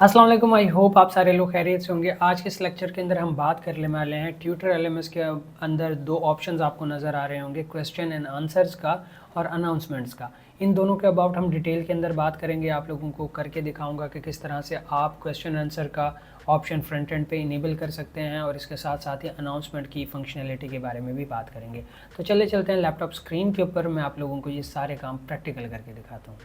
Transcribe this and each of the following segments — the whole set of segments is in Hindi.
अस्सलाम वालेकुम। आई होप आप सारे लोग खैरियत से होंगे। आज के इस लेक्चर के अंदर हम बात करने वाले हैं ट्यूटर एलएमएस के अंदर दो ऑप्शंस आपको नज़र आ रहे होंगे, क्वेश्चन एंड आंसर्स का और अनाउंसमेंट्स का। इन दोनों के अबाउट हम डिटेल के अंदर बात करेंगे। आप लोगों को करके दिखाऊंगा कि किस तरह से आप क्वेश्चन आंसर का ऑप्शन फ्रंट एंड पे इनेबल कर सकते हैं और इसके साथ साथ ही अनाउंसमेंट की फंक्शनैलिटी के बारे में भी बात करेंगे। तो चले चलते हैं लैपटॉप स्क्रीन के ऊपर, मैं आप लोगों को ये सारे काम प्रैक्टिकल करके दिखाता हूँ।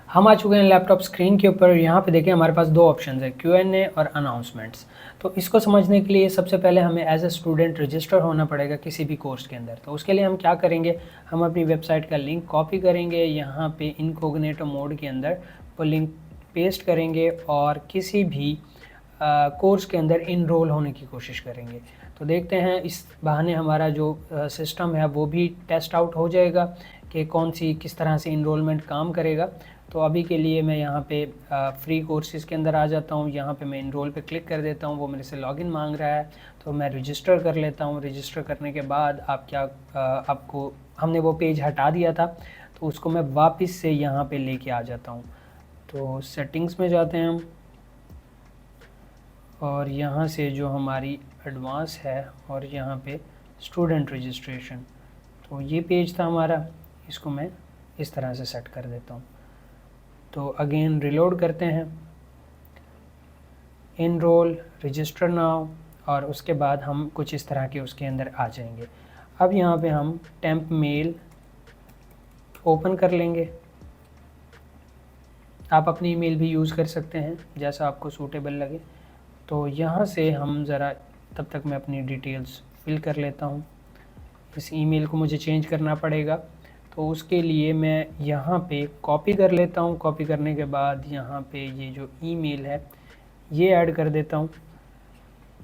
हम आ चुके हैं लैपटॉप स्क्रीन के ऊपर। यहाँ पे देखें हमारे पास दो ऑप्शंस है, Q&A और अनाउंसमेंट्स। तो इसको समझने के लिए सबसे पहले हमें एज ए स्टूडेंट रजिस्टर होना पड़ेगा किसी भी कोर्स के अंदर। तो उसके लिए हम क्या करेंगे, हम अपनी वेबसाइट का लिंक कॉपी करेंगे, यहाँ पे इनकॉग्निटो मोड के अंदर वो लिंक पेस्ट करेंगे और किसी भी कोर्स के अंदर इनरोल होने की कोशिश करेंगे। तो देखते हैं इस बहाने हमारा जो सिस्टम है वो भी टेस्ट आउट हो जाएगा कि किस तरह से इनरोलमेंट काम करेगा। तो अभी के लिए मैं यहाँ पे फ्री कोर्सेज के अंदर आ जाता हूँ। यहाँ पे मैं इनरोल पे क्लिक कर देता हूँ, वो मेरे से लॉगिन मांग रहा है तो मैं रजिस्टर कर लेता हूँ। रजिस्टर करने के बाद आपको हमने वो पेज हटा दिया था तो उसको मैं वापस से यहाँ पे लेके आ जाता हूँ। तो सेटिंग्स में जाते हैं हम और यहाँ से जो हमारी एडवांस है और यहाँ पे स्टूडेंट रजिस्ट्रेशन, तो ये पेज था हमारा, इसको मैं इस तरह से सेट कर देता हूँ। तो अगेन रिलोड करते हैं, इनरोल, रजिस्टर नाउ, और उसके बाद हम कुछ इस तरह के उसके अंदर आ जाएंगे। अब यहाँ पे हम टेम्प मेल ओपन कर लेंगे। आप अपनी ईमेल भी यूज़ कर सकते हैं जैसा आपको सूटेबल लगे। तो यहाँ से हम ज़रा तब तक मैं अपनी डिटेल्स फिल कर लेता हूँ। इस ईमेल को मुझे चेंज करना पड़ेगा तो उसके लिए मैं यहाँ पे कॉपी कर लेता हूँ। कॉपी करने के बाद यहाँ पे ये जो ईमेल है ये ऐड कर देता हूँ।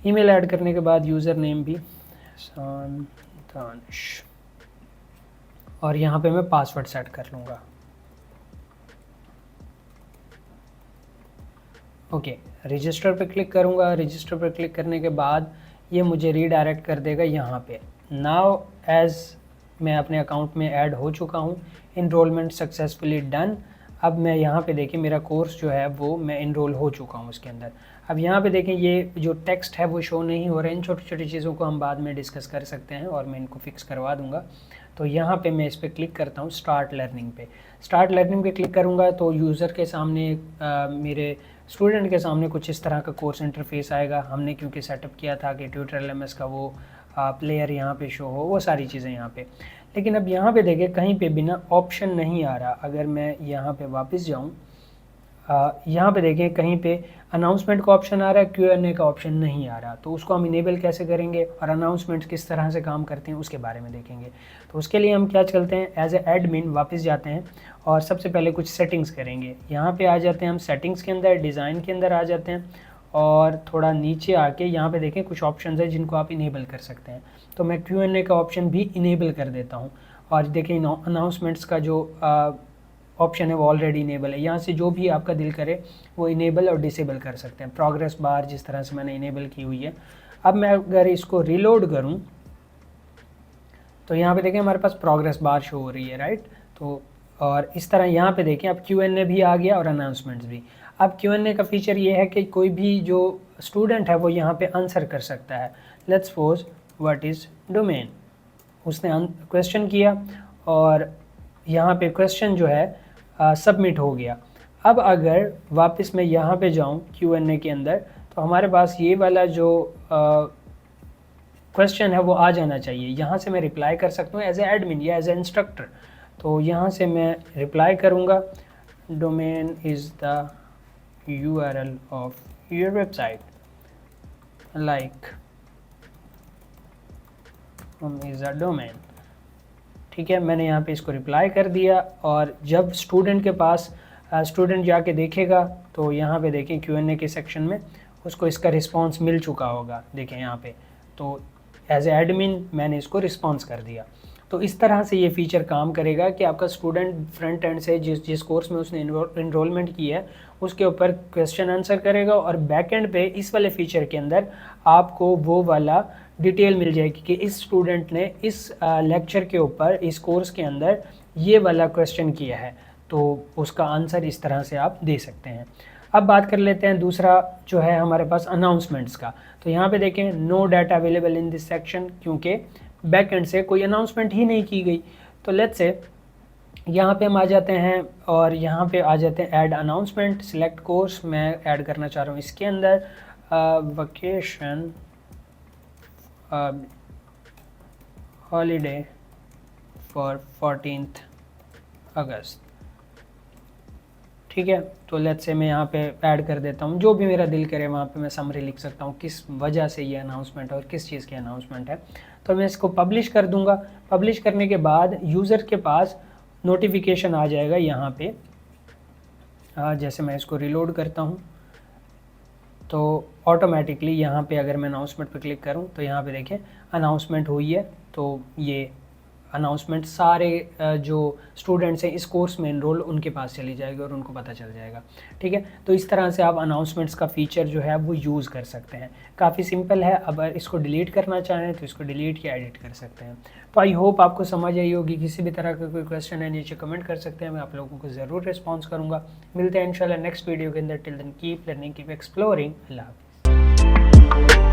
ईमेल ऐड करने के बाद यूज़र नेम भी दानिश, और यहाँ पे मैं पासवर्ड सेट कर लूँगा। ओके, रजिस्टर पे क्लिक करूँगा। रजिस्टर पे क्लिक करने के बाद ये मुझे रीडायरेक्ट कर देगा यहाँ पे। नाउ एज़ मैं अपने अकाउंट में ऐड हो चुका हूँ, इनरोलमेंट सक्सेसफुली डन। अब मैं यहाँ पे देखें मेरा कोर्स जो है वो मैं इनरोल हो चुका हूँ उसके अंदर। अब यहाँ पे देखें ये जो टेक्स्ट है वो शो नहीं हो रहा है। इन छोटी छोटी चीज़ों को हम बाद में डिस्कस कर सकते हैं और मैं इनको फिक्स करवा दूँगा। तो यहाँ पे मैं इस पर क्लिक करता हूँ स्टार्ट लर्निंग पे। स्टार्ट लर्निंग पे क्लिक करूँगा तो यूज़र के सामने मेरे स्टूडेंट के सामने कुछ इस तरह का कोर्स इंटरफेस आएगा। हमने क्योंकि सेटअप किया था कि ट्यूटर एलएमएस का वो प्लेयर यहाँ पे शो हो, वो सारी चीज़ें यहाँ पे। लेकिन अब यहाँ पे देखें कहीं पे बिना ऑप्शन नहीं आ रहा। अगर मैं यहाँ पे वापस जाऊँ, यहाँ पे देखें कहीं पे अनाउंसमेंट का ऑप्शन आ रहा है, Q&A का ऑप्शन नहीं आ रहा। तो उसको हम इनेबल कैसे करेंगे और अनाउंसमेंट्स किस तरह से काम करते हैं उसके बारे में देखेंगे। तो उसके लिए हम क्या चलते हैं, एज ए एडमिन वापस जाते हैं और सबसे पहले कुछ सेटिंग्स करेंगे। यहाँ पे आ जाते हैं हम सेटिंग्स के अंदर, डिज़ाइन के अंदर आ जाते हैं और थोड़ा नीचे आके यहाँ पे देखें कुछ ऑप्शंस है जिनको आप इनेबल कर सकते हैं। तो मैं Q&A का ऑप्शन भी इनेबल कर देता हूँ और देखें अनाउंसमेंट्स का जो ऑप्शन है वो ऑलरेडी इनेबल है। यहाँ से जो भी आपका दिल करे वो इनेबल और डिसेबल कर सकते हैं। प्रोग्रेस बार जिस तरह से मैंने इनेबल की हुई है। अब मैं अगर इसको रिलोड करूँ तो यहाँ पे देखें हमारे पास प्रोग्रेस बार शो हो रही है, राइट। तो और इस तरह यहाँ पे देखें अब Q&A भी आ गया और अनाउंसमेंट्स भी। अब Q&A का फीचर ये है कि कोई भी जो स्टूडेंट है वो यहाँ पे आंसर कर सकता है। Let's suppose what is domain, उसने क्वेश्चन किया और यहाँ पे क्वेश्चन जो है सबमिट हो गया। अब अगर वापस मैं यहाँ पे जाऊँ Q&A के अंदर तो हमारे पास ये वाला जो क्वेश्चन है वो आ जाना चाहिए। यहाँ से मैं रिप्लाई कर सकता हूँ एज ए एडमिन या एज ए इंस्ट्रक्टर। तो यहाँ से मैं रिप्लाई करूँगा, domain is the URL of your website, like is a domain. ठीक है, मैंने यहाँ पे इसको रिप्लाई कर दिया और जब स्टूडेंट के पास स्टूडेंट जाके देखेगा तो यहाँ पे देखें Q&A के सेक्शन में उसको इसका रिस्पांस मिल चुका होगा। देखें यहाँ पे, तो एज ए एडमिन मैंने इसको रिस्पांस कर दिया। तो इस तरह से ये फ़ीचर काम करेगा कि आपका स्टूडेंट फ्रंट एंड से जिस कोर्स में उसने इनरोलमेंट की है उसके ऊपर क्वेश्चन आंसर करेगा और बैक एंड पे इस वाले फ़ीचर के अंदर आपको वो वाला डिटेल मिल जाएगी कि इस स्टूडेंट ने इस लेक्चर के ऊपर, इस कोर्स के अंदर ये वाला क्वेश्चन किया है, तो उसका आंसर इस तरह से आप दे सकते हैं। अब बात कर लेते हैं दूसरा जो है हमारे पास अनाउंसमेंट्स का। तो यहाँ पे देखें no data available in this section, क्योंकि बैक एंड से कोई अनाउंसमेंट ही नहीं की गई। तो लेट्स से यहाँ पे हम आ जाते हैं और यहाँ पे आ जाते हैं ऐड अनाउंसमेंट, सिलेक्ट कोर्स। मैं ऐड करना चाह रहा हूँ इसके अंदर वेकेशन हॉलीडे फॉर 14th अगस्त। ठीक है, तो लेट्स से मैं यहाँ पे ऐड कर देता हूँ, जो भी मेरा दिल करे वहाँ पे मैं समरी लिख सकता हूँ किस वजह से ये अनाउंसमेंट है और किस चीज़ की अनाउंसमेंट है। तो मैं इसको पब्लिश कर दूँगा। पब्लिश करने के बाद यूज़र के पास नोटिफिकेशन आ जाएगा यहाँ पे। जैसे मैं इसको रिलोड करता हूँ तो ऑटोमेटिकली यहाँ पे अगर मैं अनाउंसमेंट पर क्लिक करूँ तो यहाँ पे देखें अनाउंसमेंट हुई है। तो ये अनाउंसमेंट सारे जो स्टूडेंट्स हैं इस कोर्स में एनरोल उनके पास चली जाएगी और उनको पता चल जाएगा। ठीक है, तो इस तरह से आप अनाउंसमेंट्स का फीचर जो है वो यूज़ कर सकते हैं। काफ़ी सिंपल है। अब इसको डिलीट करना चाहें तो इसको डिलीट या एडिट कर सकते हैं। तो आई होप आपको समझ आई होगी। किसी भी तरह का कोई क्वेश्चन है नीचे कमेंट कर सकते हैं, मैं आप लोगों को ज़रूर रिस्पॉन्स करूँगा। मिलते हैं इंशाल्लाह नेक्स्ट वीडियो के अंदर। Till then keep learning, keep exploring. अल्लाह हाफ़िज़।